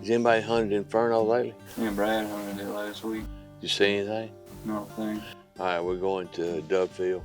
Has anybody hunted Inferno lately? Me and Brad hunted it last week. Did you see anything? No thing. All right, we're going to Dovefield.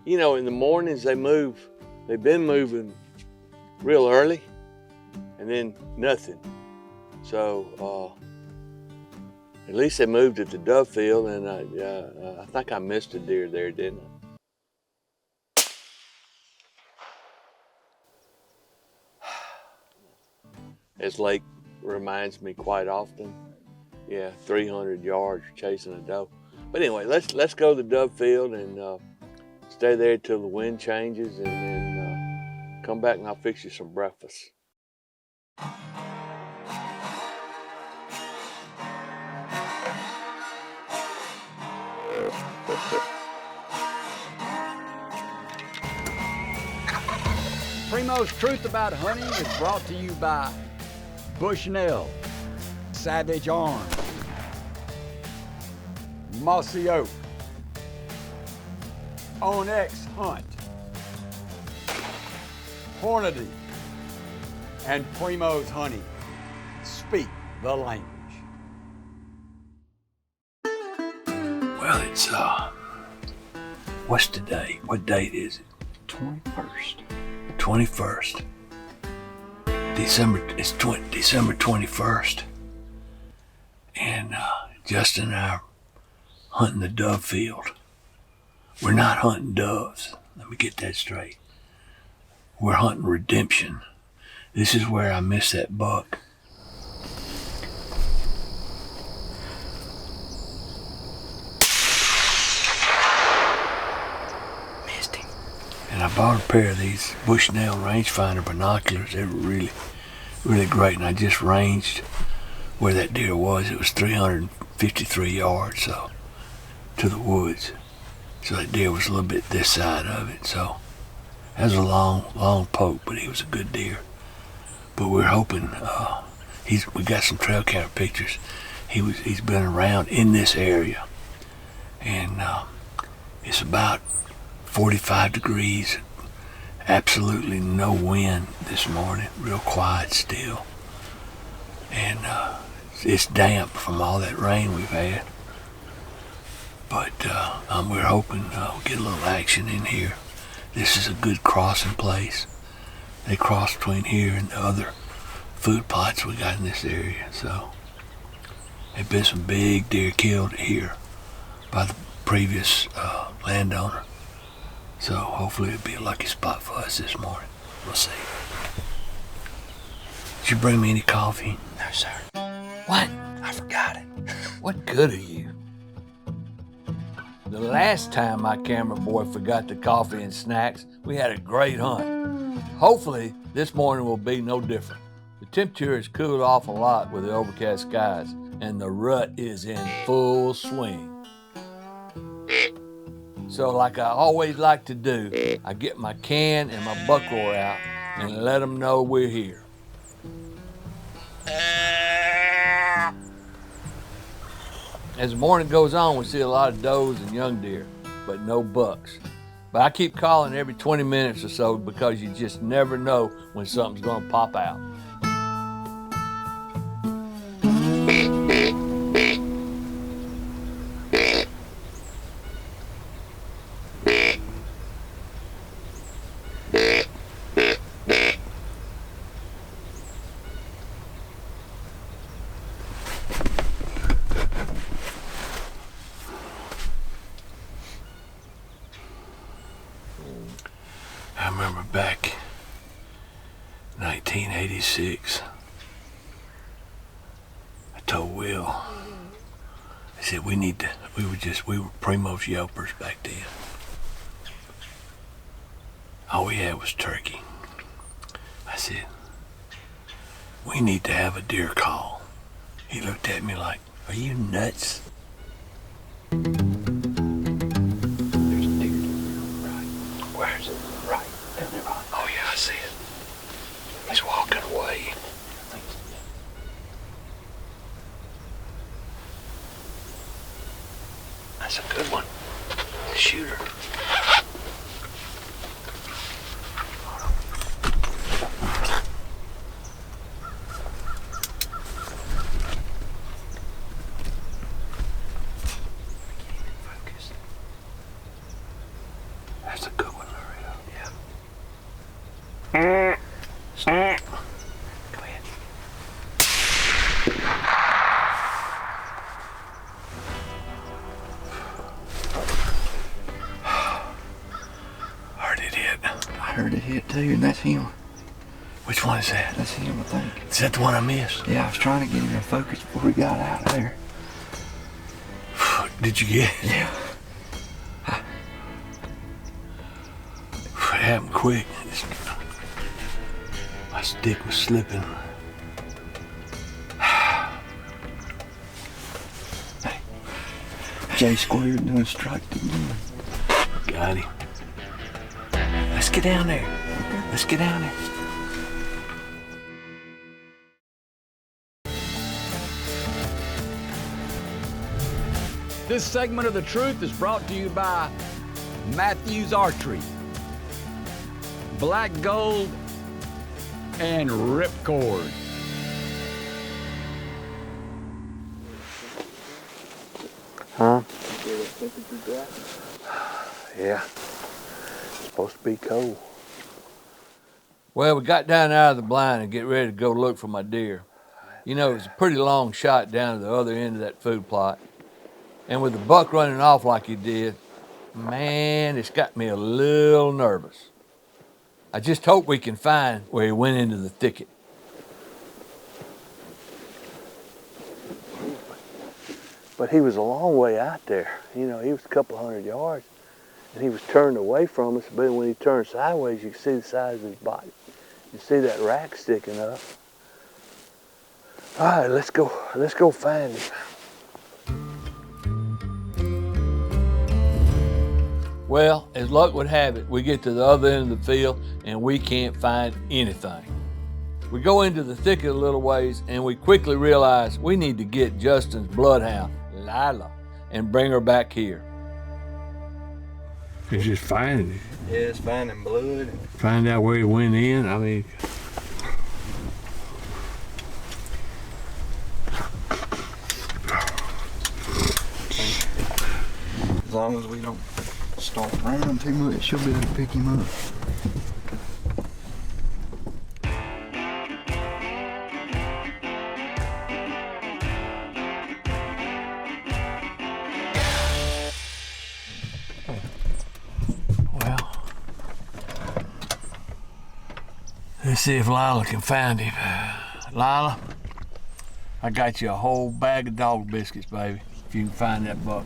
You know, in the mornings they move. They've been moving real early, and then nothing. So at least they moved it to Dovefield, and I think I missed a deer there, didn't I? This lake reminds me quite often. Yeah, 300 yards chasing a doe. But anyway, let's go to Dovefield and stay there till the wind changes, and then come back and I'll fix you some breakfast. Primos Truth About Hunting is brought to you by Bushnell, Savage Arms, Mossy Oak, Onyx Hunt, Hornady, and Primos Hunting. Speak the language. Well, it's what's today? What date is it? 21st. 21st. December 21st. And Justin and I are hunting the Dovefield. We're not hunting doves. Let me get that straight. We're hunting redemption. This is where I missed that buck. Missed him. And I bought a pair of these Bushnell rangefinder binoculars. They were really, really great. And I just ranged where that deer was. It was 353 yards to the woods. So that deer was a little bit this side of it. So that was a long poke, but he was a good deer. But we're hoping, we got some trail camera pictures. He's been around in this area. And it's about 45 degrees, absolutely no wind this morning, real quiet still. And it's damp from all that rain we've had. But we're hoping we'll get a little action in here. This is a good crossing place. They cross between here and the other food plots we got in this area. So there've been some big deer killed here by the previous landowner. So hopefully it'll be a lucky spot for us this morning. We'll see. Did you bring me any coffee? No, sir. What? I forgot it. What good are you? The last time my camera boy forgot the coffee and snacks, we had a great hunt. Hopefully, this morning will be no different. The temperature has cooled off a lot with the overcast skies, and the rut is in full swing. So like I always like to do, I get my can and my buckroar out and let them know we're here. As the morning goes on, we see a lot of does and young deer, but no bucks. But I keep calling every 20 minutes or so because you just never know when something's gonna pop out. I remember back 1986, I told Will, I said we were Primos Yelpers back then. All we had was turkey. I said, we need to have a deer call. He looked at me like, are you nuts? Where's it? Right. Down there. Oh yeah, I see it. He's walking away. That's a good one. The shooter. heard it hit too, and that's him. Which one is that? That's him, I think. Is that the one I missed? Yeah, I was trying to get him in focus before we got out of there. Did you get it? Yeah. It happened quick. My stick was slipping. Hey, J squared done striked again. Got him. Let's get down there. Let's get down there. This segment of The Truth is brought to you by Matthews Archery, Black Gold, and Ripcord. Huh? Yeah. It's supposed to be cold. Well, we got down out of the blind and get ready to go look for my deer. You know, it was a pretty long shot down to the other end of that food plot. And with the buck running off like he did, man, it's got me a little nervous. I just hope we can find where he went into the thicket. But he was a long way out there. You know, he was a couple hundred yards. And he was turned away from us, but when he turned sideways, you could see the size of his body. You see that rack sticking up. All right, let's go find him. Well, as luck would have it, we get to the other end of the field and we can't find anything. We go into the thicket a little ways and we quickly realize we need to get Justin's bloodhound, Lila, and bring her back here. It's just finding it. Yeah, it's finding blood. Find out where he went in. I mean, As long as we don't start running too much, she'll be able to pick him up. well, let's see if Lila can find him. Lila, I got you a whole bag of dog biscuits, baby, if you can find that buck.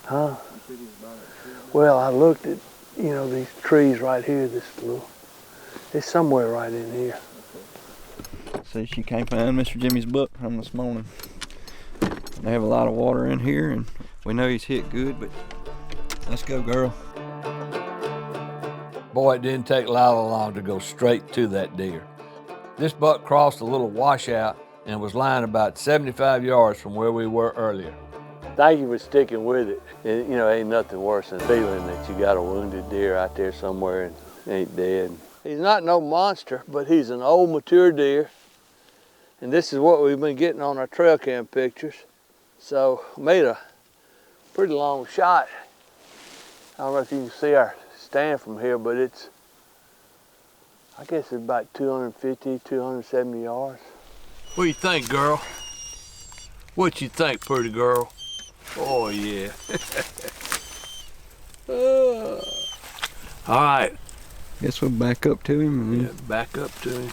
Huh? Well, I looked at, you know, these trees right here, it's somewhere right in here. See, she can't find Mr. Jimmy's buck from this morning. They have a lot of water in here, and we know he's hit good, but let's go, girl. Boy, it didn't take Lila long to go straight to that deer. This buck crossed a little washout and was lying about 75 yards from where we were earlier. Thank you for sticking with it. You know, ain't nothing worse than feeling that you got a wounded deer out there somewhere and ain't dead. He's not no monster, but he's an old mature deer. And this is what we've been getting on our trail cam pictures. So made a pretty long shot. I don't know if you can see our stand from here, but I guess it's about 250, 270 yards. What do you think, girl? What you think, pretty girl? Oh, yeah. All right. Guess we'll back up to him. And Yeah, back up to him.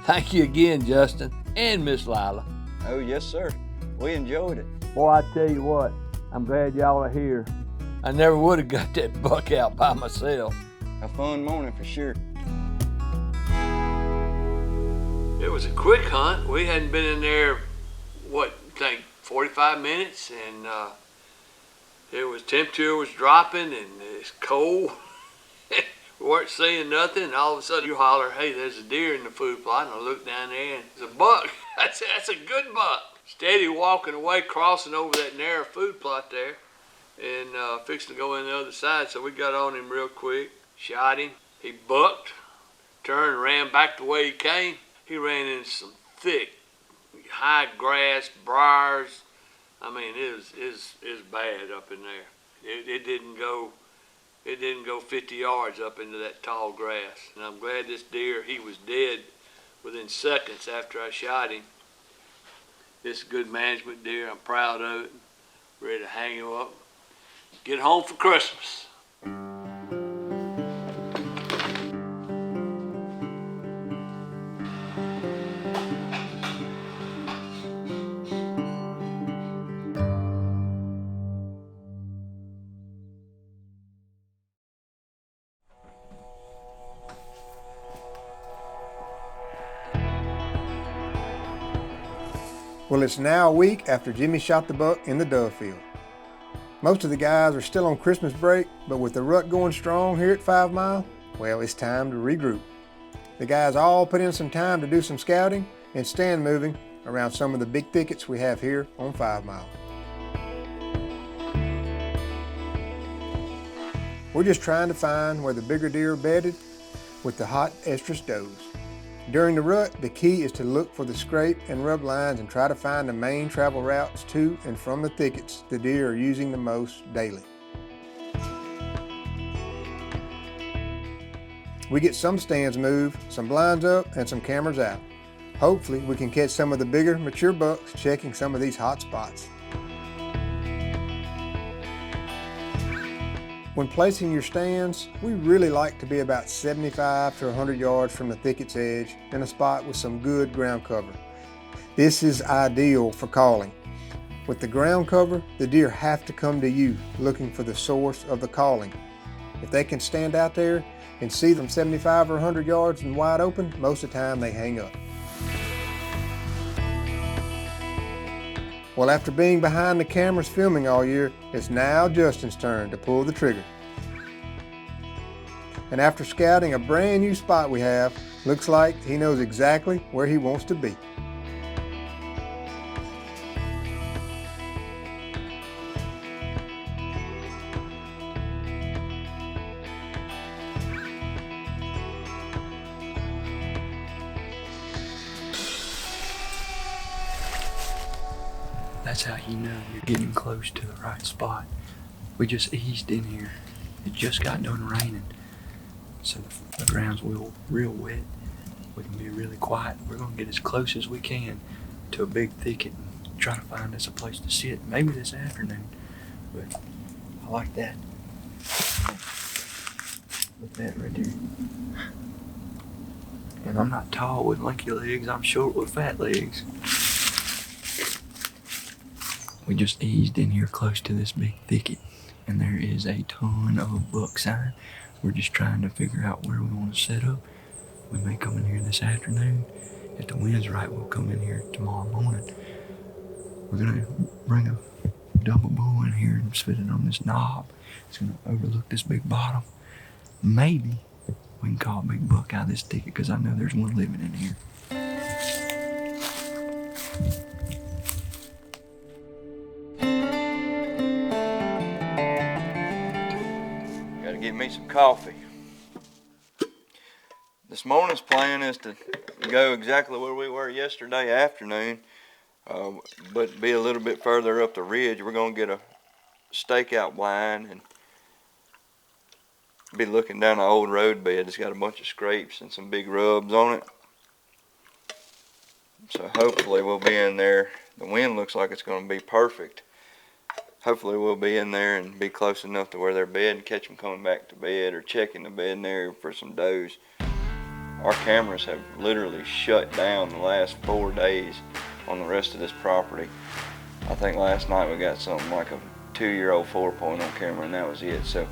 Thank you again, Justin, and Miss Lila. Oh, yes, sir. We enjoyed it. Boy, I tell you what, I'm glad y'all are here. I never would have got that buck out by myself. A fun morning for sure. It was a quick hunt. We hadn't been in there, 45 minutes, and temperature was dropping, and it's cold. We weren't seeing nothing, and all of a sudden you holler, hey, there's a deer in the food plot, and I look down there, and it's a buck. That's a good buck. Steady walking away, crossing over that narrow food plot there, and fixing to go in the other side, so we got on him real quick, shot him. He bucked, turned, and ran back the way he came. He ran into some thick, high grass, briars. I mean, it was bad up in there. It didn't go 50 yards up into that tall grass. And I'm glad this deer, he was dead within seconds after I shot him. This is good management deer. I'm proud of it. Ready to hang him up. Get home for Christmas. Well, it's now a week after Jimmy shot the buck in the dove field. Most of the guys are still on Christmas break, but with the rut going strong here at 5 Mile, well, it's time to regroup. The guys all put in some time to do some scouting and stand moving around some of the big thickets we have here on 5 Mile. We're just trying to find where the bigger deer are bedded with the hot estrus does. During the rut, the key is to look for the scrape and rub lines and try to find the main travel routes to and from the thickets the deer are using the most daily. We get some stands moved, some blinds up, and some cameras out. Hopefully, we can catch some of the bigger, mature bucks checking some of these hot spots. When placing your stands, we really like to be about 75 to 100 yards from the thicket's edge in a spot with some good ground cover. This is ideal for calling. With the ground cover, the deer have to come to you looking for the source of the calling. If they can stand out there and see them 75 or 100 yards and wide open, most of the time they hang up. Well, after being behind the cameras filming all year, it's now Justin's turn to pull the trigger. And after scouting a brand new spot we have, looks like he knows exactly where he wants to be. That's how you know you're getting close to the right spot. We just eased in here. It just got done raining, so the ground's real wet. We can be really quiet. We're gonna get as close as we can to a big thicket and try to find us a place to sit, maybe this afternoon. But I like that. Look at that right there. And I'm not tall with lanky legs, I'm short with fat legs. We just eased in here close to this big thicket, and there is a ton of buck sign. We're just trying to figure out where we want to set up. We may come in here this afternoon. If the wind's right, we'll come in here tomorrow morning. We're gonna bring a double bull in here and spit it on this knob. It's gonna overlook this big bottom. Maybe we can call a big buck out of this thicket, because I know there's one living in here. Get me some coffee. This morning's plan is to go exactly where we were yesterday afternoon, but be a little bit further up the ridge. We're gonna get a stakeout blind and be looking down an old road bed. It's got a bunch of scrapes and some big rubs on it. So hopefully we'll be in there. The wind looks like it's gonna be perfect. Hopefully we'll be in there and be close enough to where they're bedding, catch them coming back to bed or checking the bedding area for some does. Our cameras have literally shut down the last 4 days on the rest of this property. I think last night we got something like a 2-year-old 4-point on camera, and that was it. So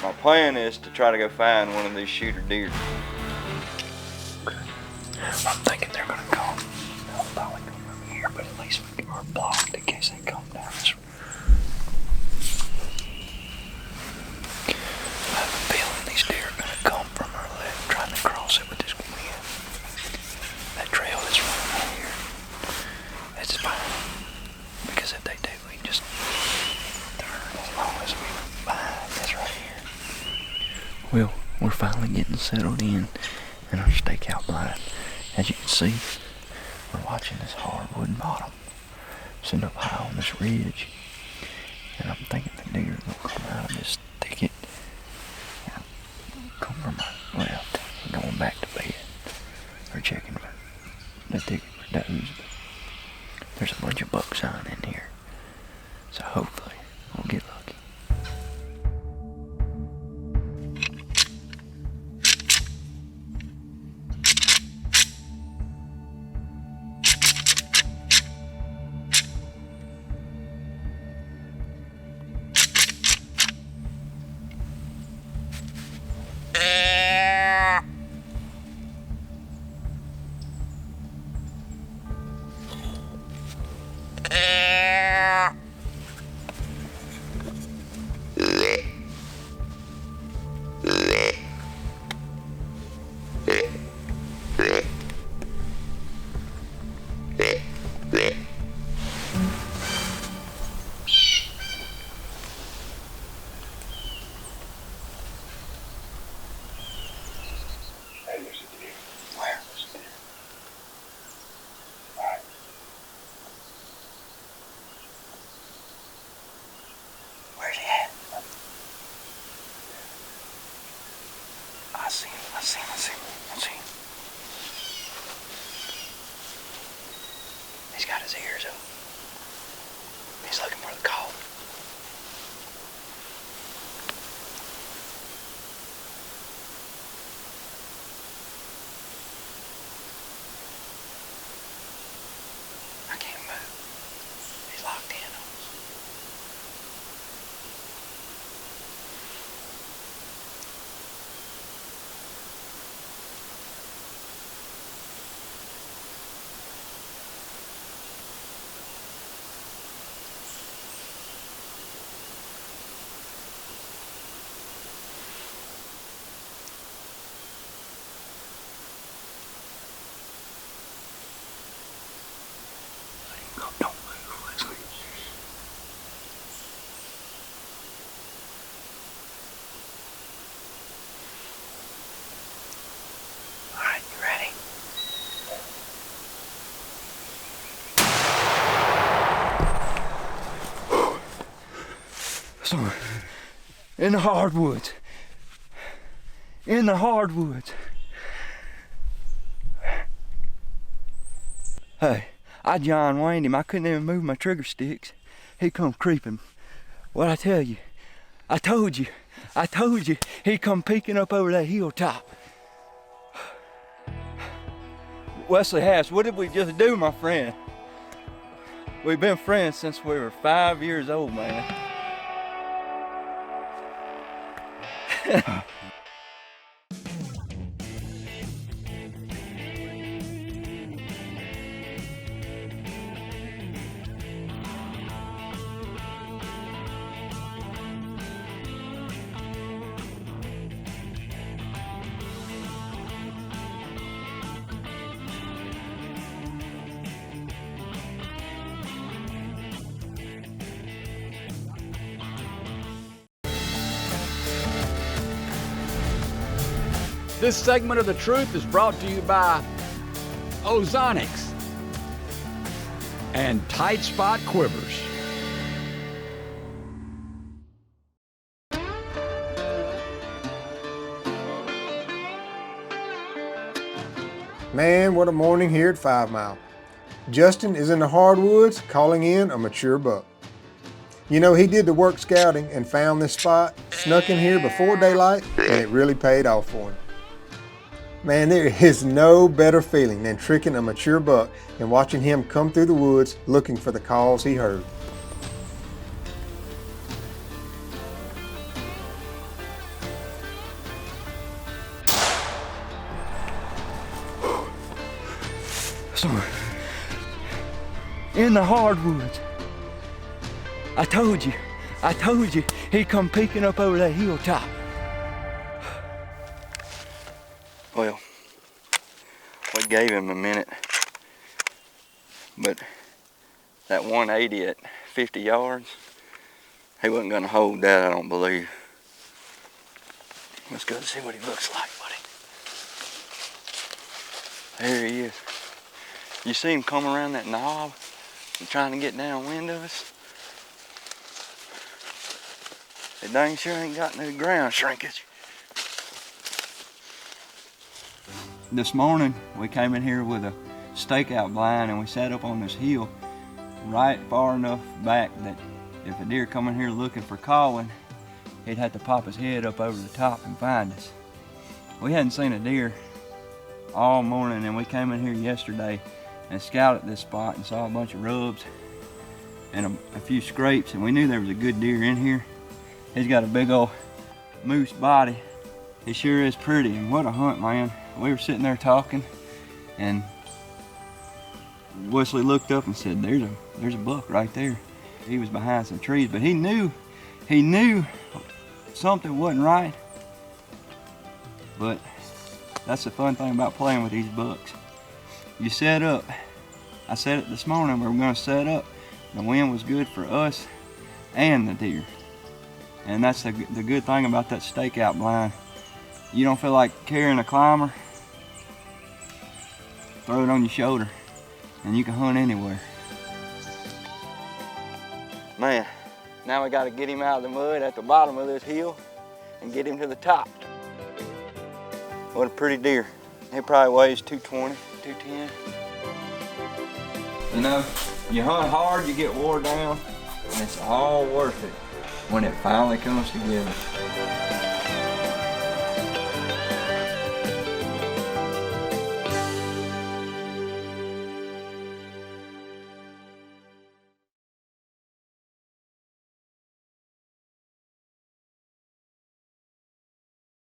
my plan is to try to go find one of these shooter deer. Okay. I'm thinking they're gonna come. They'll probably come over here, but at least we are blocked in case they come down this road. I have a feeling these deer are going to come from our left, trying to cross it with this wind. That trail that's running right here, that's fine. Because if they do, we can just turn as long as we find this right here. Well, we're finally getting settled in our stakeout blind. As you can see, we're watching this hardwood bottom sitting up high on this ridge. And I'm thinking the deer will come out of this thicket, or come from our left and going back to bed, or checking the thicket for does. There's a bunch of buck sign in here, so hopefully we'll get lucky. Where's he at? I see him. I see him. I see him. I see him. He's got his ears up. He's looking for the call. I can't move. He's locked in on us. Don't move, Leslie. All right, you ready? Sorry. In the hardwoods. In the hardwoods. Hey. I John Wayne him. I couldn't even move my trigger sticks. He come creeping. What'd I tell you? I told you. He come peeking up over that hilltop. Wesley Hass, what did we just do, my friend? We've been friends since we were 5 years old, man. This segment of The Truth is brought to you by Ozonics and Tight Spot Quivers. Man, what a morning here at 5 Mile. Justin is in the hardwoods calling in a mature buck. You know, he did the work scouting and found this spot, snuck in here before daylight, and it really paid off for him. Man, there is no better feeling than tricking a mature buck and watching him come through the woods looking for the calls he heard. Sorry. In the hardwoods. I told you. He come peeking up over that hilltop. Well, we gave him a minute, but that 180 at 50 yards, he wasn't gonna hold that, I don't believe. Let's go see what he looks like, buddy. There he is. You see him come around that knob and trying to get downwind of us? It dang sure ain't got no ground shrinkage. This morning, we came in here with a stakeout blind and we sat up on this hill right far enough back that if a deer come in here looking for calling, he'd have to pop his head up over the top and find us. We hadn't seen a deer all morning, and we came in here yesterday and scouted this spot and saw a bunch of rubs and a few scrapes, and we knew there was a good deer in here. He's got a big old moose body. He sure is pretty, and what a hunt, man. We were sitting there talking, and Wesley looked up and said, there's a buck right there. He was behind some trees, but he knew something wasn't right. But that's the fun thing about playing with these bucks. You set up I said it this morning, we were gonna set up. The wind was good for us and the deer. And that's the good thing about that stakeout blind. You don't feel like carrying a climber, throw it on your shoulder, and you can hunt anywhere. Man, now we gotta get him out of the mud at the bottom of this hill and get him to the top. What a pretty deer. He probably weighs 220, 210. You know, you hunt hard, you get wore down, and it's all worth it when it finally comes together.